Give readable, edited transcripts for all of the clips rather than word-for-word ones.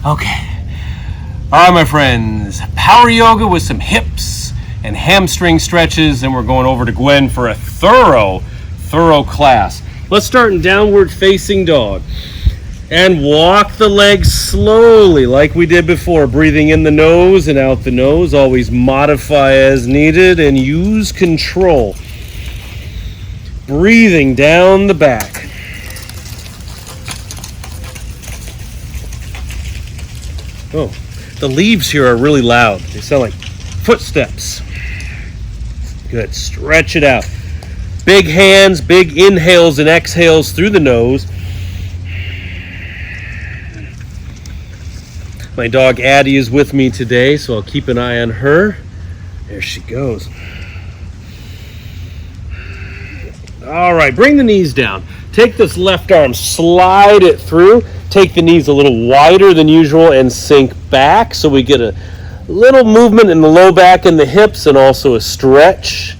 Okay. All right, my friends. Power yoga with some hips and hamstring stretches, and we're going over to Gwen for a thorough class. Let's start in downward facing dog. And walk the legs slowly like we did before, breathing in the nose and out the nose. Always modify as needed and use control. Breathing down the back. Oh, the leaves here are really loud. They sound like footsteps. Good, stretch it out. Big hands, big inhales and exhales through the nose. My dog Addie is with me today, so I'll keep an eye on her. There she goes. All right, bring the knees down. Take this left arm, slide it through. Take the knees a little wider than usual and sink back so we get a little movement in the low back and the hips, and also a stretch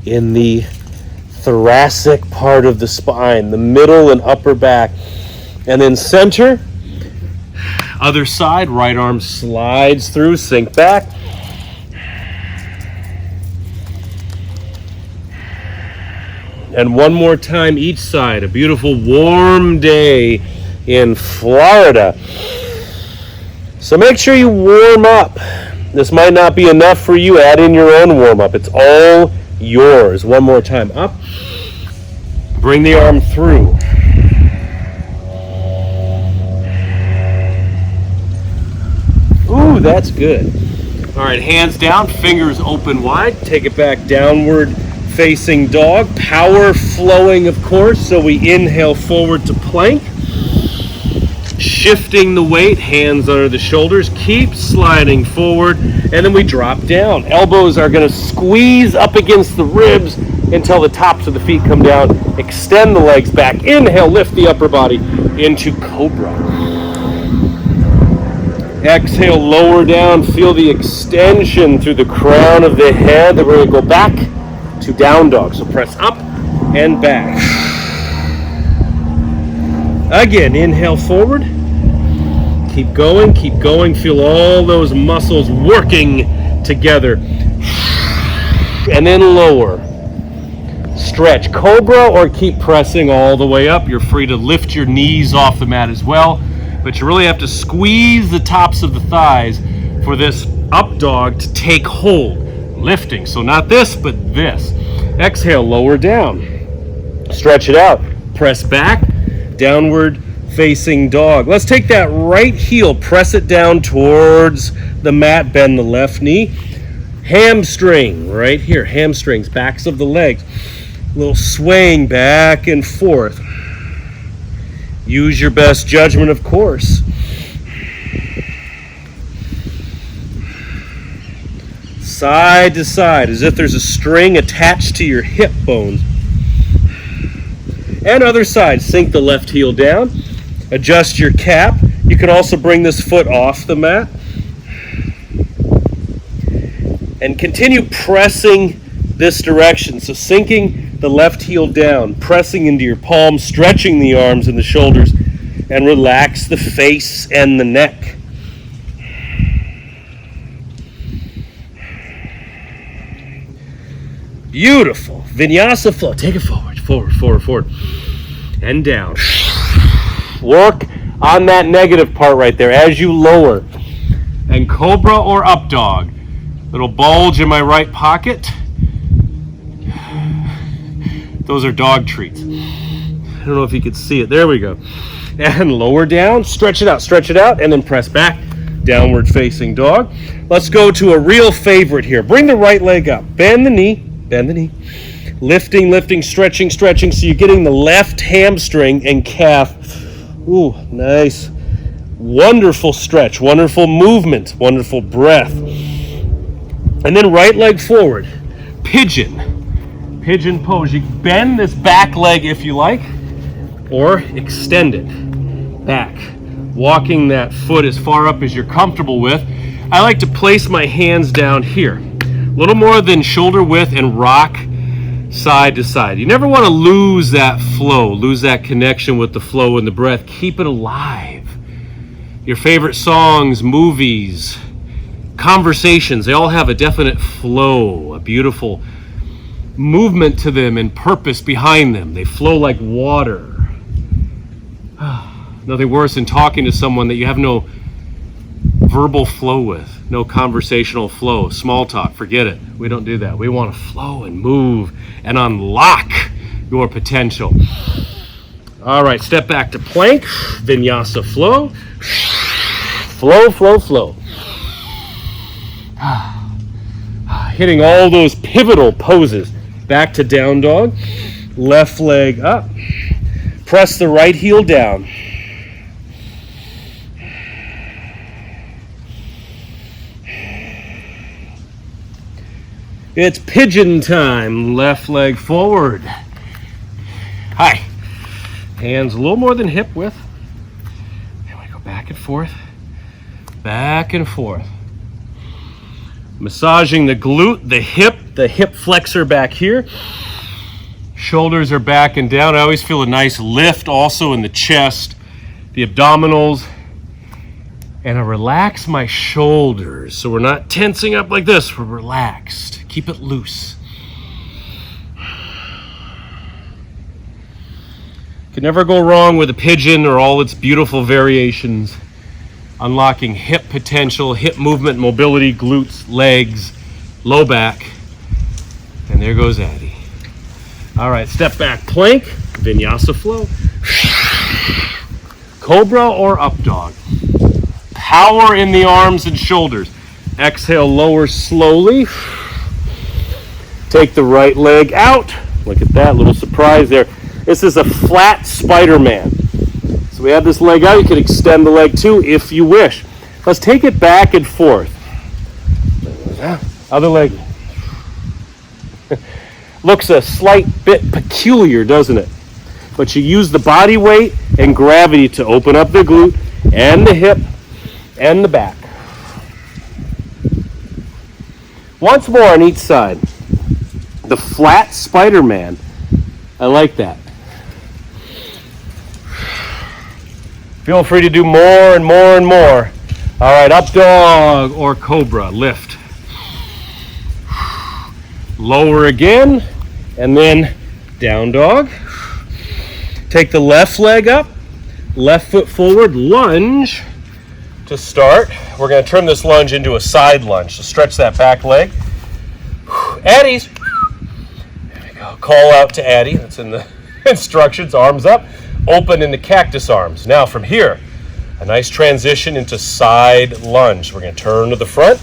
in the thoracic part of the spine, the middle and upper back. And then center. Other side, right arm slides through, sink back. And one more time each side. A beautiful warm day in Florida. So make sure you warm up. This might not be enough for you. Add in your own warm up. It's all yours. One more time. Up. Bring the arm through. Ooh, that's good. All right, hands down, fingers open wide. Take it back, downward facing dog. Power flowing, of course, so we inhale forward to plank. Shifting the weight, hands under the shoulders. Keep sliding forward, and then we drop down. Elbows are going to squeeze up against the ribs until the tops of the feet come down. Extend the legs back. Inhale, lift the upper body into Cobra. Exhale, lower down, feel the extension through the crown of the head. Then we're going to go back to down dog. So press up and back. Again, inhale forward. Keep going. Feel all those muscles working together. And then lower. Stretch Cobra or keep pressing all the way up. You're free to lift your knees off the mat as well. But you really have to squeeze the tops of the thighs for this up dog to take hold. Lifting, so not this, but this. Exhale, lower down. Stretch it out. Press back, downward facing dog. Let's take that right heel, press it down towards the mat, bend the left knee. Hamstring, right here, hamstrings, backs of the legs. A little swaying back and forth. Use your best judgment, of course. Side to side, as if there's a string attached to your hip bones. And other side, sink the left heel down. Adjust your cap. You can also bring this foot off the mat. And continue pressing this direction. So sinking the left heel down, pressing into your palms, stretching the arms and the shoulders, and relax the face and the neck. Beautiful. Vinyasa flow. Take it forward, and down. Work on that negative part right there as you lower. And Cobra or up dog. Little bulge in my right pocket. Those are dog treats. I don't know if you could see it. There we go. And lower down, stretch it out, and then press back. Downward facing dog. Let's go to a real favorite here. Bring the right leg up. Bend the knee. Lifting, stretching, so you're getting the left hamstring and calf. Ooh, nice. Wonderful stretch, wonderful movement, wonderful breath. And then right leg forward. Pigeon pose. You can bend this back leg if you like, or extend it back. Walking that foot as far up as you're comfortable with. I like to place my hands down here. A little more than shoulder width, and rock side to side. You never want to lose that flow, lose that connection with the flow and the breath. Keep it alive. Your favorite songs, movies, conversations, they all have a definite flow, a beautiful movement to them and purpose behind them. They flow like water. Nothing worse than talking to someone that you have no verbal flow with, no conversational flow, small talk, forget it. We don't do that. We want to flow and move and unlock your potential. All right, step back to plank, Vinyasa flow. Flow, flow, flow. Hitting all those pivotal poses. Back to down dog. Left leg up. Press the right heel down. It's pigeon time. Left leg forward. Hi. Hands a little more than hip width. And we go back and forth. Back and forth. Massaging the glute, the hip flexor back here. Shoulders are back and down. I always feel a nice lift also in the chest, the abdominals. And I relax my shoulders. So we're not tensing up like this, we're relaxed. Keep it loose. Can never go wrong with a pigeon or all its beautiful variations. Unlocking hip potential, hip movement, mobility, glutes, legs, low back. And there goes Addie. All right, step back plank, Vinyasa flow. Cobra or up dog. Power in the arms and shoulders. Exhale, lower slowly. Take the right leg out. Look at that, little surprise there. This is a flat Spider-Man. So we have this leg out. You can extend the leg too if you wish. Let's take it back and forth. Other leg. Looks a slight bit peculiar, doesn't it? But you use the body weight and gravity to open up the glute and the hip and the back. Once more on each side. The flat Spider-Man. I like that. Feel free to do more and more and more. All right, up dog or cobra, lift. Lower again, and then down dog. Take the left leg up, left foot forward, lunge. To start, we're going to turn this lunge into a side lunge. So stretch that back leg. Addies. There we go. Call out to Addie. That's in the instructions. Arms up. Open into cactus arms. Now from here, a nice transition into side lunge. We're going to turn to the front.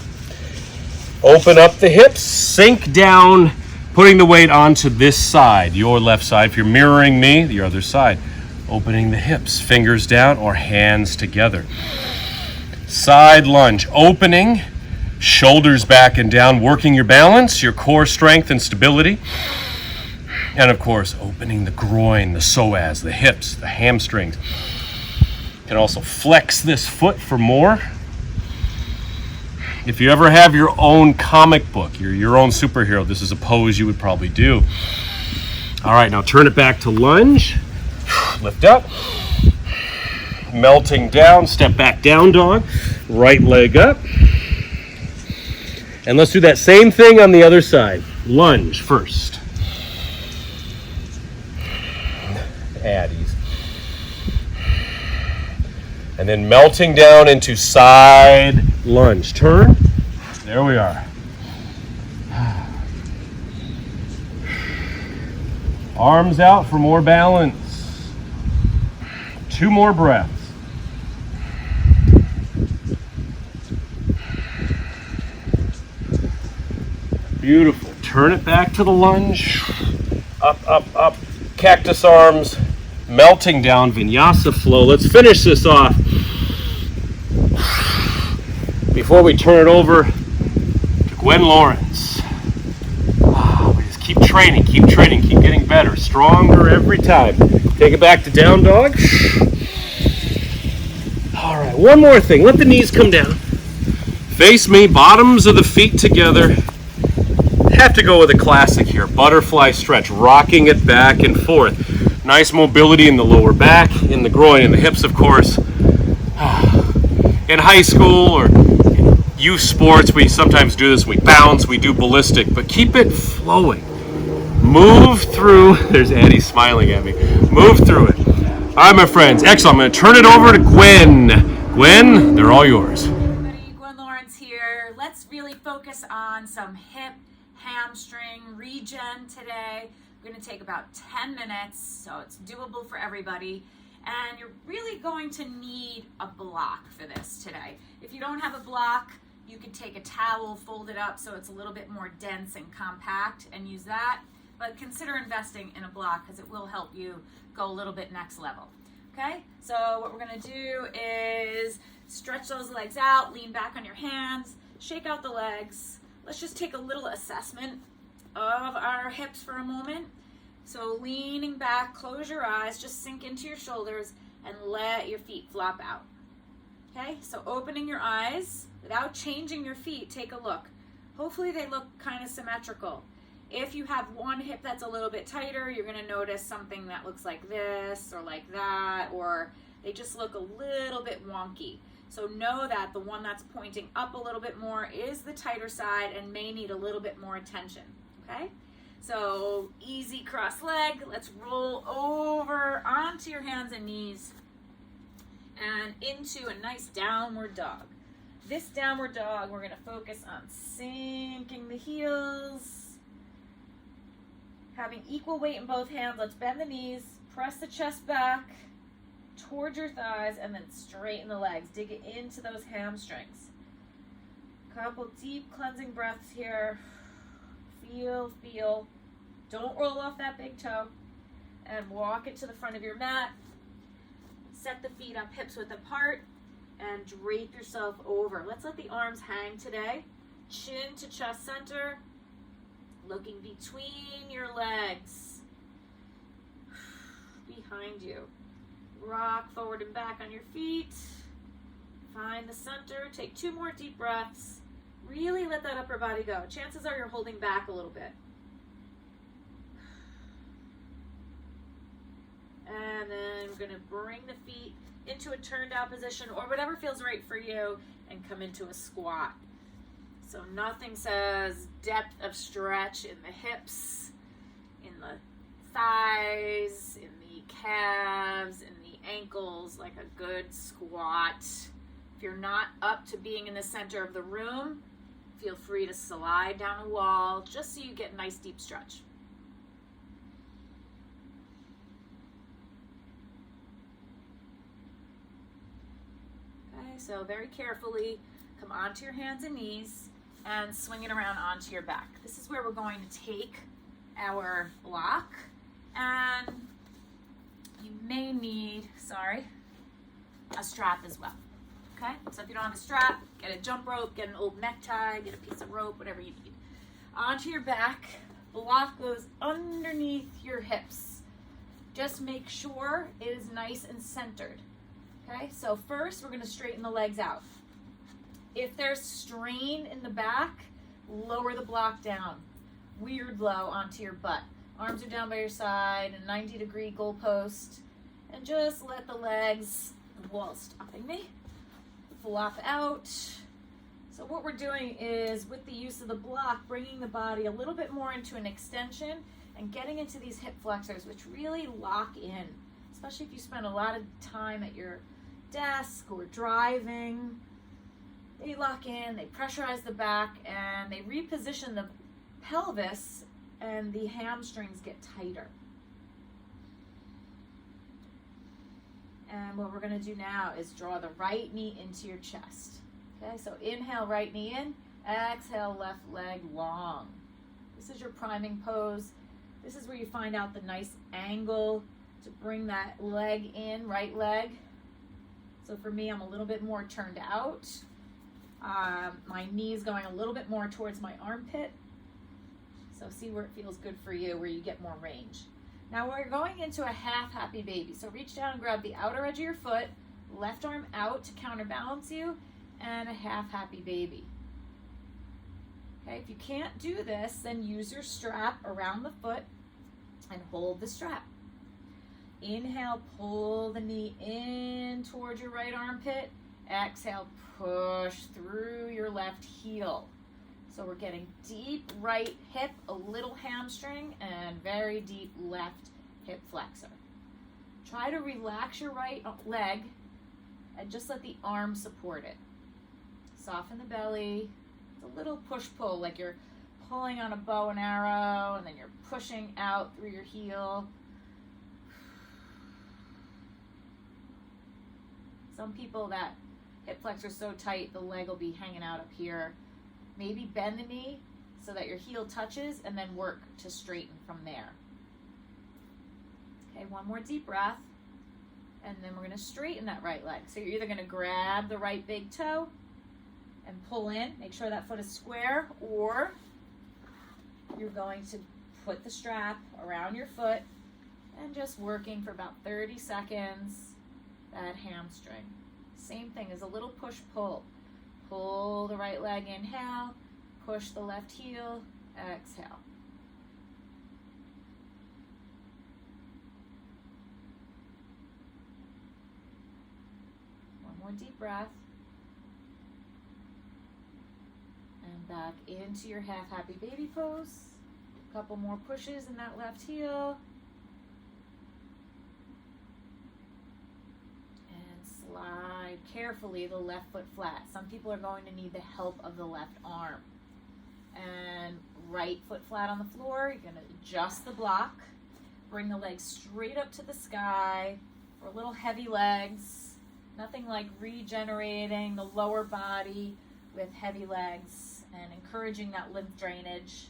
Open up the hips. Sink down, putting the weight onto this side, your left side. If you're mirroring me, your other side. Opening the hips, fingers down or hands together. Side lunge, opening, shoulders back and down, working your balance, your core strength and stability. And of course, opening the groin, the psoas, the hips, the hamstrings. You can also flex this foot for more. If you ever have your own comic book, your own superhero, this is a pose you would probably do. All right, now turn it back to lunge. Lift up. Melting down, step back down dog, right leg up. And let's do that same thing on the other side. Lunge first. Addies. And then melting down into side lunge. Turn. There we are. Arms out for more balance. 2 more breaths. Beautiful. Turn it back to the lunge. Up, up, up. Cactus arms. Melting down, Vinyasa flow. Let's finish this off. Before we turn it over to Gwen Lawrence. We just keep training, keep getting better. Stronger every time. Take it back to down dog. All right, one more thing. Let the knees come down. Face me, bottoms of the feet together. Have to go with a classic here. Butterfly stretch, rocking it back and forth. Nice mobility in the lower back, in the groin, in the hips, of course. in high school or youth sports, we sometimes do this. We bounce, we do ballistic, but keep it flowing. Move through. There's Annie smiling at me. Move through it. All right, my friends. Excellent. I'm going to turn it over to Gwen. Gwen, they're all yours. Everybody, Gwen here. Let's really focus on some hip, hamstring regen today. We're going to take about 10 minutes, so it's doable for everybody. And you're really going to need a block for this today. If you don't have a block, you could take a towel, fold it up so it's a little bit more dense and compact and use that. But consider investing in a block because it will help you go a little bit next level. Okay, so what we're going to do is stretch those legs out, lean back on your hands, shake out the legs. Let's just take a little assessment of our hips for a moment. So leaning back, close your eyes, just sink into your shoulders and let your feet flop out. Okay, so opening your eyes without changing your feet, take a look. Hopefully they look kind of symmetrical. If you have one hip that's a little bit tighter, you're going to notice something that looks like this or like that, or they just look a little bit wonky. So know that the one that's pointing up a little bit more is the tighter side and may need a little bit more attention. Okay? So easy cross leg. Let's roll over onto your hands and knees and into a nice downward dog. This downward dog, we're going to focus on sinking the heels, having equal weight in both hands. Let's bend the knees, press the chest back towards your thighs, and then straighten the legs. Dig it into those hamstrings. Couple deep cleansing breaths here. Feel. Don't roll off that big toe. And walk it to the front of your mat. Set the feet up hips width apart and drape yourself over. Let's let the arms hang today. Chin to chest center. Looking between your legs. Behind you. Rock forward and back on your feet. Find the center. Take 2 more deep breaths. Really let that upper body go. Chances are you're holding back a little bit. And then we're going to bring the feet into a turned out position or whatever feels right for you and come into a squat. So nothing says depth of stretch in the hips, in the thighs, in the calves, in the ankles, like a good squat. If you're not up to being in the center of the room, feel free to slide down a wall just so you get a nice deep stretch. Okay, so very carefully come onto your hands and knees and swing it around onto your back. This is where we're going to take our block, and you may need, a strap as well. Okay, so if you don't have a strap, get a jump rope, get an old necktie, get a piece of rope, whatever you need. Onto your back, block goes underneath your hips. Just make sure it is nice and centered. Okay, so first we're going to straighten the legs out. If there's strain in the back, lower the block down. Weird low onto your butt. Arms are down by your side, a 90-degree goalpost, and just let the legs, while stopping me, flop out. So what we're doing is, with the use of the block, bringing the body a little bit more into an extension and getting into these hip flexors, which really lock in, especially if you spend a lot of time at your desk or driving. They lock in, they pressurize the back, and they reposition the pelvis, and the hamstrings get tighter. And what we're going to do now is draw the right knee into your chest. Okay, so inhale, right knee in. Exhale, left leg long. This is your priming pose. This is where you find out the nice angle to bring that leg in, right leg. So for me, I'm a little bit more turned out. My knee is going a little bit more towards my armpit. So see where it feels good for you, where you get more range. Now we're going into a half happy baby. So reach down and grab the outer edge of your foot, left arm out to counterbalance you, and a half happy baby. Okay, if you can't do this, then use your strap around the foot and hold the strap. Inhale, pull the knee in towards your right armpit. Exhale, push through your left heel. So we're getting deep right hip, a little hamstring, and very deep left hip flexor. Try to relax your right leg and just let the arm support it. Soften the belly. It's a little push-pull, like you're pulling on a bow and arrow, and then you're pushing out through your heel. Some people, that hip flexor is so tight, the leg will be hanging out up here. Maybe bend the knee so that your heel touches, and then work to straighten from there. Okay, one more deep breath. And then we're going to straighten that right leg. So you're either going to grab the right big toe and pull in, make sure that foot is square, or you're going to put the strap around your foot and just working for about 30 seconds that hamstring. Same thing as a little push-pull. Pull the right leg, inhale, push the left heel, exhale. One more deep breath. And back into your half happy baby pose. A couple more pushes in that left heel. Slide carefully the left foot flat. Some people are going to need the help of the left arm. And right foot flat on the floor. You're going to adjust the block. Bring the legs straight up to the sky for little heavy legs. Nothing like regenerating the lower body with heavy legs and encouraging that lymph drainage.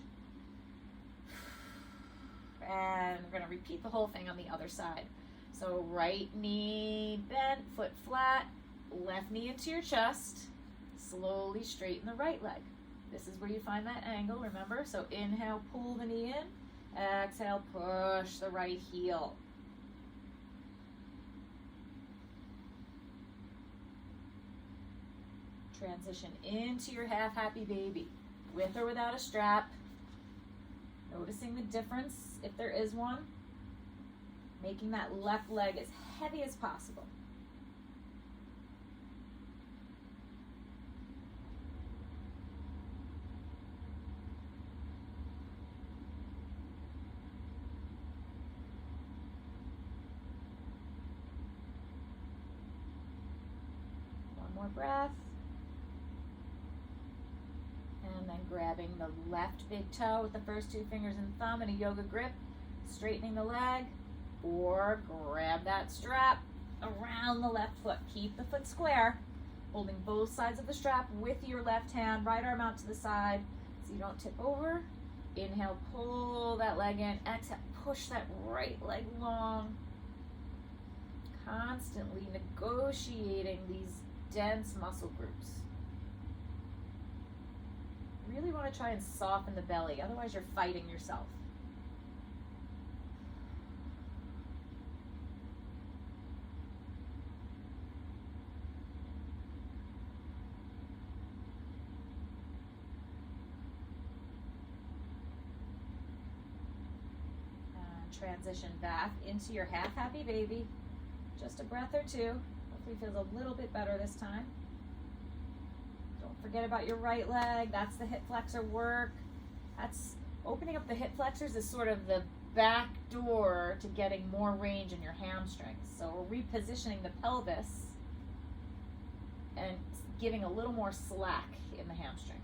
And we're going to repeat the whole thing on the other side. So right knee bent, foot flat, left knee into your chest. Slowly straighten the right leg. This is where you find that angle, remember? So inhale, pull the knee in. Exhale, push the right heel. Transition into your half happy baby, with or without a strap. Noticing the difference, if there is one. Making that left leg as heavy as possible. One more breath. And then grabbing the left big toe with the first two fingers and thumb in a yoga grip, straightening the leg. Or grab that strap around the left foot. Keep the foot square, holding both sides of the strap with your left hand, right arm out to the side so you don't tip over. Inhale, pull that leg in. Exhale, push that right leg long. Constantly negotiating these dense muscle groups. Really want to try and soften the belly, otherwise you're fighting yourself. Transition back into your half happy baby. Just a breath or two. Hopefully feels a little bit better this time. Don't forget about your right leg. That's the hip flexor work. That's opening up the hip flexors is sort of the back door to getting more range in your hamstrings. So we're repositioning the pelvis and giving a little more slack in the hamstring.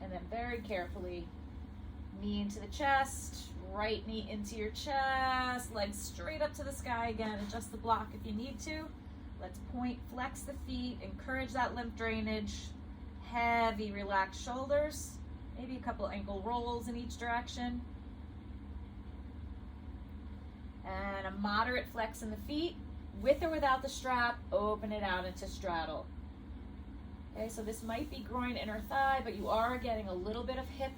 And then very carefully, knee into the chest, right knee into your chest, legs straight up to the sky again. Adjust the block if you need to. Let's point, flex the feet, encourage that lymph drainage. Heavy, relaxed shoulders. Maybe a couple ankle rolls in each direction. And a moderate flex in the feet. With or without the strap, open it out into straddle. Okay, so this might be groin, inner thigh, but you are getting a little bit of hip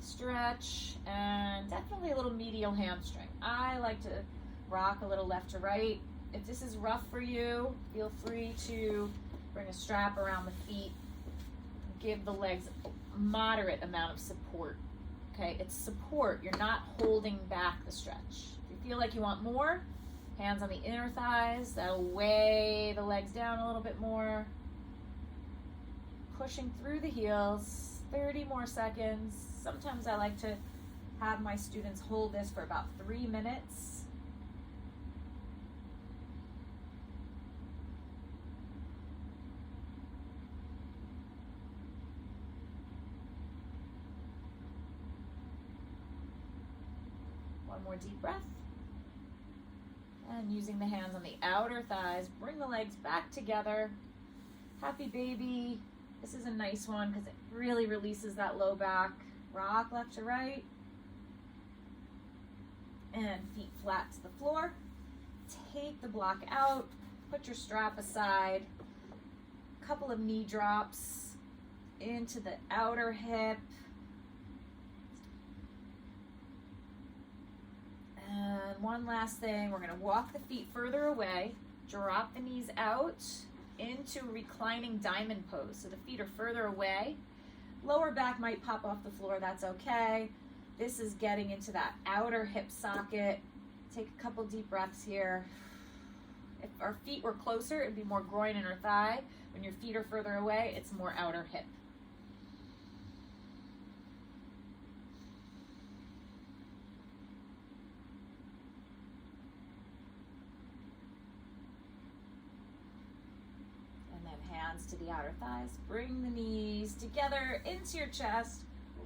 stretch and definitely a little medial hamstring. I like to rock a little left to right. If this is rough for you, feel free to bring a strap around the feet. Give the legs a moderate amount of support. Okay, it's support. You're not holding back the stretch. If you feel like you want more, hands on the inner thighs. That'll weigh the legs down a little bit more. pushing through the heels, 30 more seconds. Sometimes I like to have my students hold this for about 3 minutes. One more deep breath. And using the hands on the outer thighs, bring the legs back together. Happy baby. This is a nice one because it really releases that low back. Rock left to right. And feet flat to the floor. Take the block out. Put your strap aside. Couple of knee drops into the outer hip. And one last thing, we're gonna walk the feet further away, drop the knees out into reclining diamond pose. So the feet are further away. Lower back might pop off the floor, that's okay. This is getting into that outer hip socket. Take a couple deep breaths here. If our feet were closer, it'd be more groin and or thigh. When your feet are further away, it's more outer hip. Hands to the outer thighs. Bring the knees together into your chest.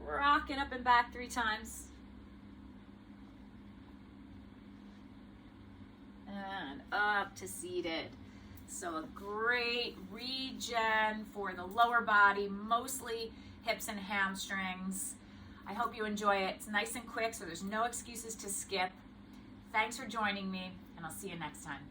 Rock it up and back 3 times. And up to seated. So a great regen for the lower body, mostly hips and hamstrings. I hope you enjoy it. It's nice and quick, so there's no excuses to skip. Thanks for joining me, and I'll see you next time.